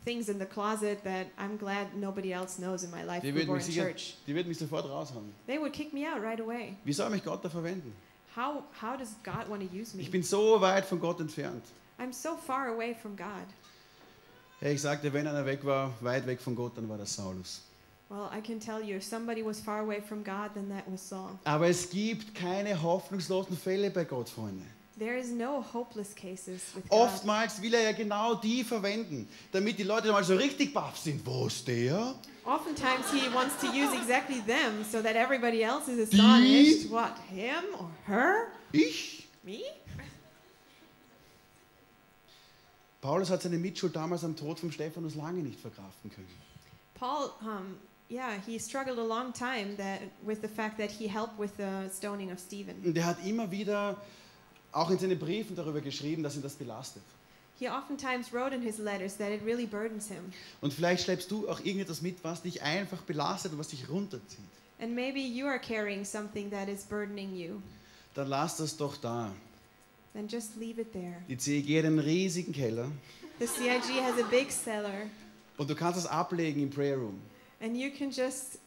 things in the closet that I'm glad nobody else knows in my life Die group würden or mich, in sicher, church. die würden mich sofort raushauen. They would kick me out right away. Wie soll mich Gott da verwenden? How does God want to use me? Ich bin so weit von Gott entfernt. I'm so far away from God. Hey, ich sagte, wenn einer weg war, weit weg von Gott, dann war das Saulus. Well, I can tell you, if somebody was far away from God, then that was Saul. Aber es gibt keine hoffnungslosen Fälle bei Gott, Freunde. There is no hopeless cases with God. Oftmals will er ja genau die verwenden, damit die Leute mal so richtig baff sind. Wo ist der? Oftentimes he wants to use exactly them so that everybody else is astonished. What, him or her? Ich? Me? Paulus hat seine Mitschuld damals am Tod von Stephanus lange nicht verkraften können. Paul he struggled a long time with the fact that he helped with the stoning of Stephen. Und er hat immer wieder auch in seinen Briefen darüber geschrieben, dass ihn das belastet. He oftentimes wrote in his letters that it really burdens him. Und vielleicht schleppst du auch irgendetwas mit, was dich einfach belastet und was dich runterzieht. And maybe you are carrying something that is burdening you. Dann lass das doch da. Then just leave it there. Die CIG hat einen riesigen Keller The CIG has a big cellar, und du kannst es ablegen im Prayer Room. and you can just,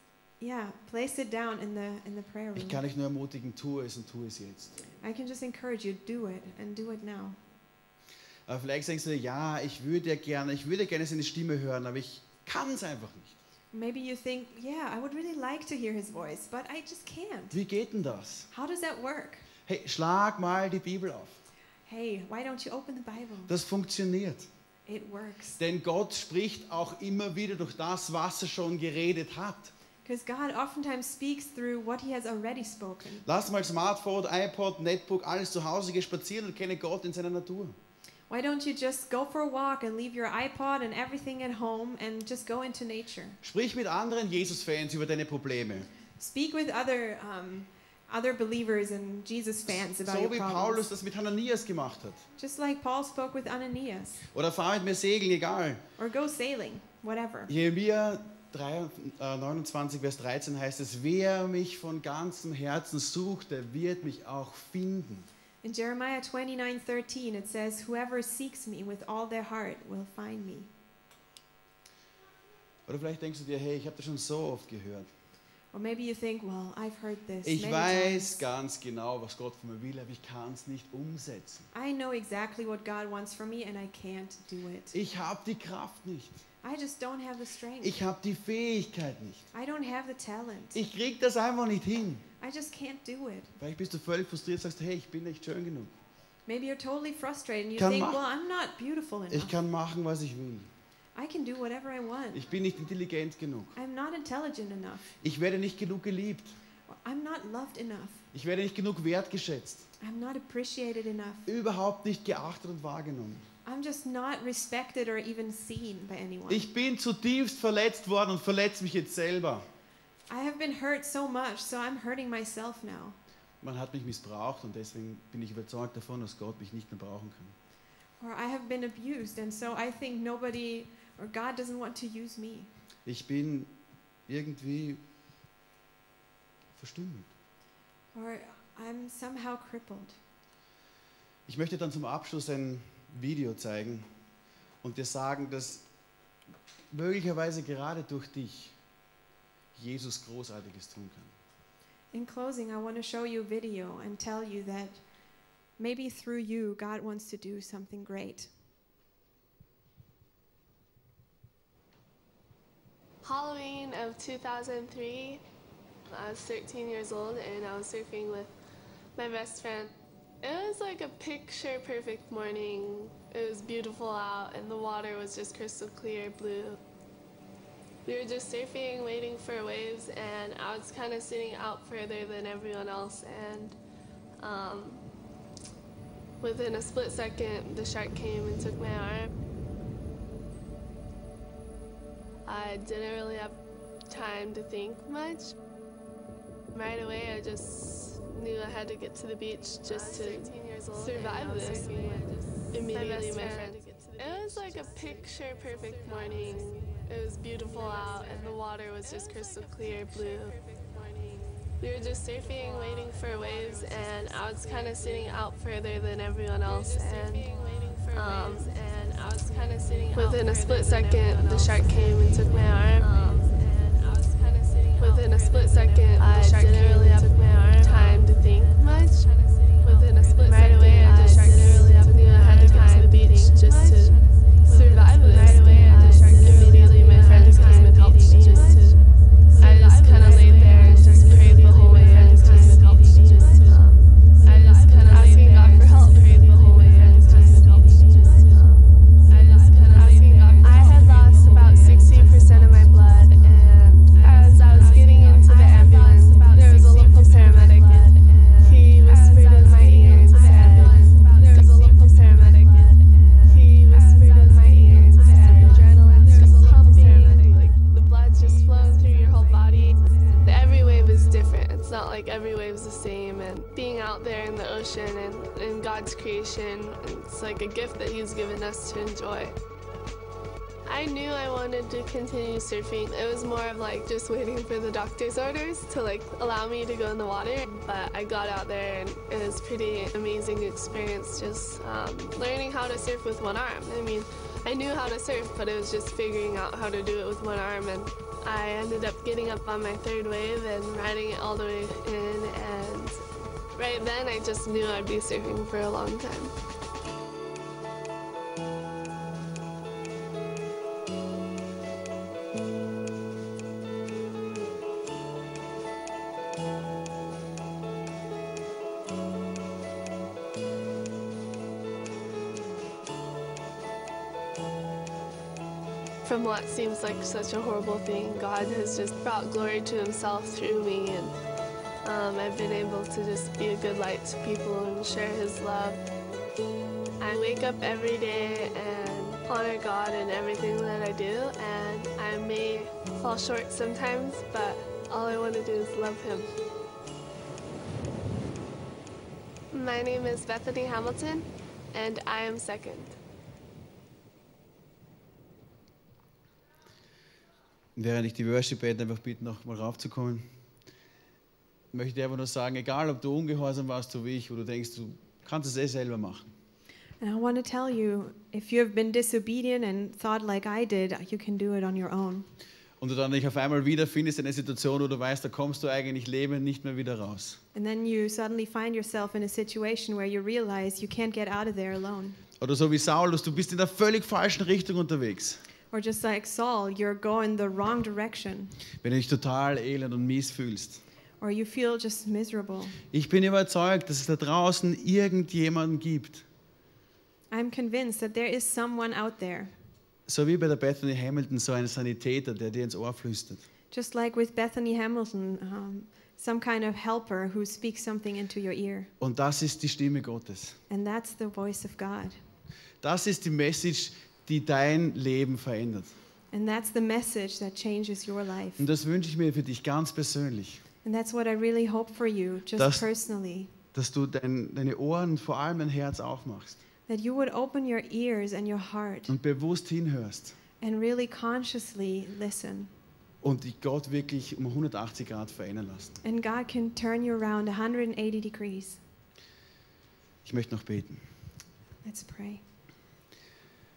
place it down in the prayer Ich room. kann dich nur ermutigen, tu es und tu es jetzt. I can just encourage you, do it and do it now. Aber vielleicht denkst du dir, ja, ich würde gerne seine Stimme hören, aber ich kann es einfach nicht. Maybe you think, yeah, I would really like to hear his voice, but I just can't. Wie geht denn das? How does that work? Hey, schlag mal die Bibel auf. Hey, why don't you open the Bible? Das funktioniert. It works. Denn Gott spricht auch immer wieder durch das, was er schon geredet hat. Because God oftentimes speaks through what he has already spoken. Lass mal Smartphone, iPod, Netbook, alles zu Hause, geh spazieren und kenne Gott in seiner Natur. Why don't you just go for a walk and leave your iPod and everything at home and just go into nature? Sprich mit anderen Jesus-Fans über deine Probleme. Speak with other believers and Jesus fans about So your wie problems. Paulus das mit Hananias gemacht hat. Just like Paul spoke with Ananias. Oder fahr mit mir segeln, egal. Or go sailing, whatever. Jeremia 29, Vers 13 heißt es, wer mich von ganzem Herzen sucht, der wird mich auch finden. In Jeremiah 29:13 it says, whoever seeks me with all their heart will find me. Oder vielleicht denkst du dir, hey, ich habe das schon so oft gehört. Or maybe you think, well, I've heard this Ich many weiß times. ganz genau, was Gott von mir will, aber ich kann es nicht umsetzen. I know exactly what God wants from me and I can't do it. Ich habe die Kraft nicht. I just don't have the strength. Ich habe die Fähigkeit nicht. I don't have the talent. Ich krieg das einfach nicht hin. I just can't do it. Vielleicht bist du völlig frustriert und sagst, hey, ich bin nicht schön genug. Maybe you're totally frustrated and you Kann think, ma- well, I'm not beautiful enough. Ich kann machen, was ich will. I can do whatever I want. Ich bin nicht intelligent genug. I'm not intelligent enough. Ich werde nicht genug geliebt. Or I'm not loved enough. Ich werde nicht genug wertgeschätzt. I'm not appreciated enough. Überhaupt nicht geachtet und wahrgenommen. I'm just not respected or even seen by anyone. Ich bin zutiefst verletzt worden und verletze mich jetzt selber. I have been hurt so much, so I'm hurting myself now. Man hat mich missbraucht und deswegen bin ich überzeugt davon, dass Gott mich nicht mehr brauchen kann. Or I have been abused and so I think nobody or God doesn't want to use me. Ich bin irgendwie verstümmelt. Or I'm somehow crippled. Ich möchte dann zum Abschluss ein Video zeigen und dir sagen, dass möglicherweise gerade durch dich Jesus Großartiges tun kann. In closing, I want to show you a video and tell you that maybe through you, God wants to do something great. Halloween of 2003, I was 13 years old and I was surfing with my best friend. It was like a picture perfect morning. It was beautiful out and the water was just crystal clear blue. We were just surfing, waiting for waves, and I was kind of sitting out further than everyone else, and within a split second, the shark came and took my arm. I didn't really have time to think much. Right away, I just knew I had to get to the beach just to survive this. Immediately, my friend. It was like a picture perfect morning. It was beautiful out and the water was just crystal clear blue. We were just surfing, waiting for waves, and I was kind of sitting out further than everyone else. And within a split second, the shark came and took my arm. Within a split second, the shark came and took my arm. Time to think much. Within a split second, away, I just knew I had to get to the beach just to survive this. Right away, immediately my friends came and helped me. I just kind of laid there and just prayed the whole way. I just helped me. I just kind of asking God for help. Prayed the whole way. I just helped me. I just kind of asking God. I had lost about 60% of my blood, and as I was getting into the ambulance, It's not like every wave's the same, and being out there in the ocean and in God's creation, it's like a gift that He's given us to enjoy. I knew I wanted to continue surfing. It was more of like just waiting for the doctor's orders to like allow me to go in the water. But I got out there and it was a pretty amazing experience just learning how to surf with one arm. I mean, I knew how to surf, but it was just figuring out how to do it with one arm. And I ended up getting up on my third wave and riding it all the way in. And right then I just knew I'd be surfing for a long time. From what seems like such a horrible thing, God has just brought glory to Himself through me, and I've been able to just be a good light to people and share His love. I wake up every day and honor God in everything that I do, and I may fall short sometimes, but all I want to do is love Him. My name is Bethany Hamilton, and I am second. Während ich die Worship-Band einfach bitte, noch mal raufzukommen, möchte ich einfach nur sagen, egal ob du ungehorsam warst, so wie ich, wo du denkst, du kannst es eh selber machen. And I want to tell you, if you have been disobedient and thought like I did, you can do it on your own. Und du dann dich auf einmal wiederfindest in einer Situation, wo du weißt, da kommst du eigentlich lebend nicht mehr wieder raus. And then you suddenly find yourself in a situation where you realize you can't get out of there alone. Oder so wie Saulus, du bist in der völlig falschen Richtung unterwegs. Or just like Saul, you're going the wrong direction. Wenn du dich total elend und mies fühlst. Or you feel just miserable. Ich bin überzeugt, dass es da draußen irgendjemanden gibt. I'm convinced that there is someone out there. So wie bei der Bethany Hamilton, so ein Sanitäter, der dir ins Ohr flüstert. Just like with Bethany Hamilton, some kind of helper who speaks something into your ear. Und das ist die Stimme Gottes. And that's the voice of God. Das ist die Message, die dein Leben verändert. And that's the message that changes your life. Und das wünsche ich mir für dich ganz persönlich. And that's what I really hope for you, just personally. Dass du deine Ohren, vor allem dein Herz aufmachst. That you would open your ears and your heart. Und bewusst hinhörst. And really consciously listen. Und dich Gott wirklich um 180 Grad verändern lassen. And God can turn you around 180 degrees. Ich möchte noch beten. Let's pray.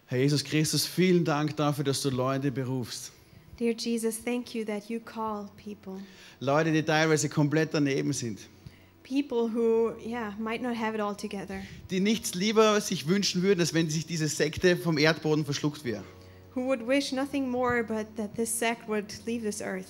Herr Jesus Christus, vielen Dank dafür, dass du Leute berufst. Dear Jesus, thank you that you call people. Leute, die teilweise komplett daneben sind. People who, might not have it all together. Die nichts lieber sich wünschen würden, als wenn sich diese Sekte vom Erdboden verschluckt wäre. Who would wish nothing more but that this sect would leave this earth.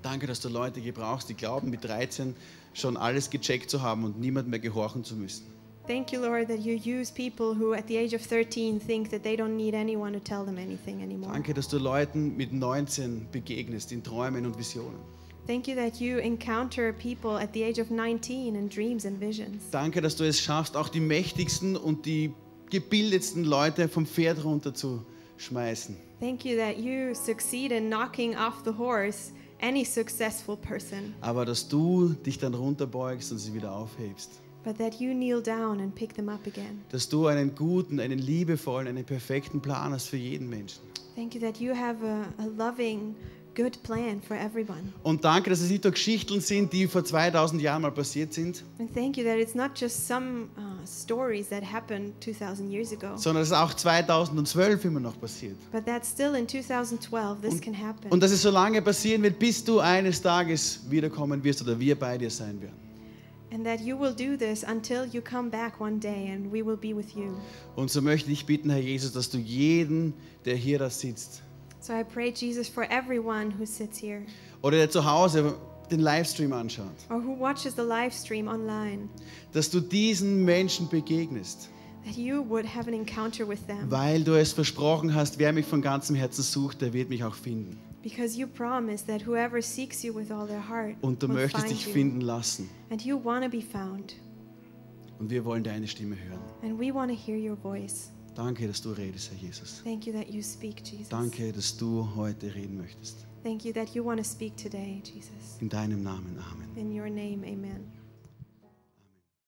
Danke, dass du Leute gebrauchst, die glauben, mit 13 schon alles gecheckt zu haben und niemand mehr gehorchen zu müssen. Thank you, Lord, that you use people who at the age of 13 think that they don't need anyone to tell them anything anymore. Danke, dass du Leuten mit 19 begegnest in Träumen und Visionen. Thank you that you encounter people at the age of 19 in dreams and visions. Danke, dass du es schaffst, auch die mächtigsten und die gebildetsten Leute vom Pferd runterzuschmeißen. Thank you that you succeed in knocking off the horse any successful person. Aber dass du dich dann runterbeugst und sie wieder aufhebst. But that you kneel down and pick them up again. Dass du einen guten, einen liebevollen, einen perfekten Plan hast für jeden Menschen. Thank you that you have a loving, good plan for everyone. Und danke, dass es nicht nur Geschichten sind, die vor 2000 Jahren mal passiert sind, And thank you that it's not just some stories that happened 2000 years ago, sondern dass es auch 2012 immer noch passiert. but that still in 2012 this can happen. Und dass es so lange passieren wird, bis du eines Tages wiederkommen wirst oder wir bei dir sein werden. And that you will do this until you come back one day and we will be with you. Und so möchte ich bitten, Herr Jesus, dass du jeden, der hier da sitzt, So I pray, Jesus, for everyone who sits here oder der zu Hause den Livestream anschaut, or who watches the live stream online, dass du diesen Menschen begegnest, that you would have an encounter with them. weil du es versprochen hast, wer mich von ganzem Herzen sucht, der wird mich auch finden. Because you promise that whoever seeks you with all their heart Und du will möchtest find dich you. finden lassen. And you want to be found. Und wir wollen deine Stimme hören. And we want to hear your voice. Danke, dass du redest, Herr Jesus. Thank you that you speak, Jesus. Danke, dass du heute reden möchtest. Thank you that you want to speak today, Jesus. In deinem Namen. Amen. In your name, amen.